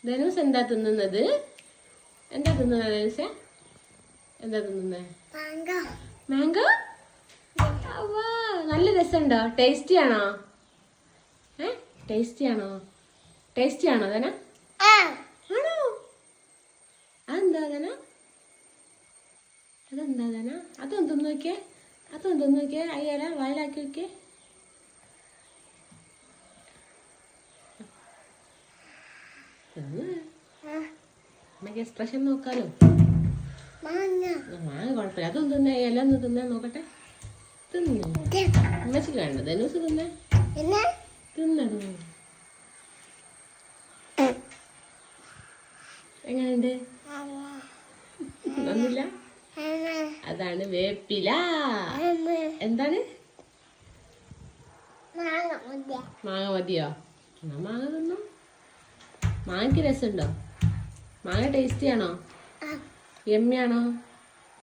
ധനുസ് എന്താ തിന്നുന്നത്? എന്താ തിന്നുന്നത് ധനുസേ? എന്താ തിന്നുന്നത്? മാംഗോ. നല്ല രസമുണ്ടോ? ടേസ്റ്റി ആണോ? ടേസ്റ്റി ആണോ? ടേസ്റ്റി ആണോ ധന? ആണോ? അതെന്താ ധന? അതെന്താ ധന? അതൊന്ന് തിന്ന് നോക്കിയേ. അതൊന്ന് തിന്ന് നോക്കിയേ. അയ്യല വായിലാക്കി നോക്കിയേ. അമ്മക്ക് എക്സ്പ്രഷൻ നോക്കാലോ. മാങ്ങ കുഴപ്പമില്ല. അതൊന്നും തിന്നേ. ഇല ഒന്ന് തിന്നാൻ നോക്കട്ടെ. തിന്നു. അമ്മച്ചിക്ക് വേണ്ട. ധനുസ് തിന്നേ. തിന്നടൂ. എങ്ങനെയുണ്ട്? ഒന്നില്ല. അതാണ് വേപ്പില. എന്താണ്? മാങ്ങ മതിയോ? എന്നാ മാങ്ങ തിന്നോ. മാങ്ങയ്ക്ക് രസമുണ്ടോ? മാങ്ങ ടേസ്റ്റി ആണോ? യമ്മിയാണോ?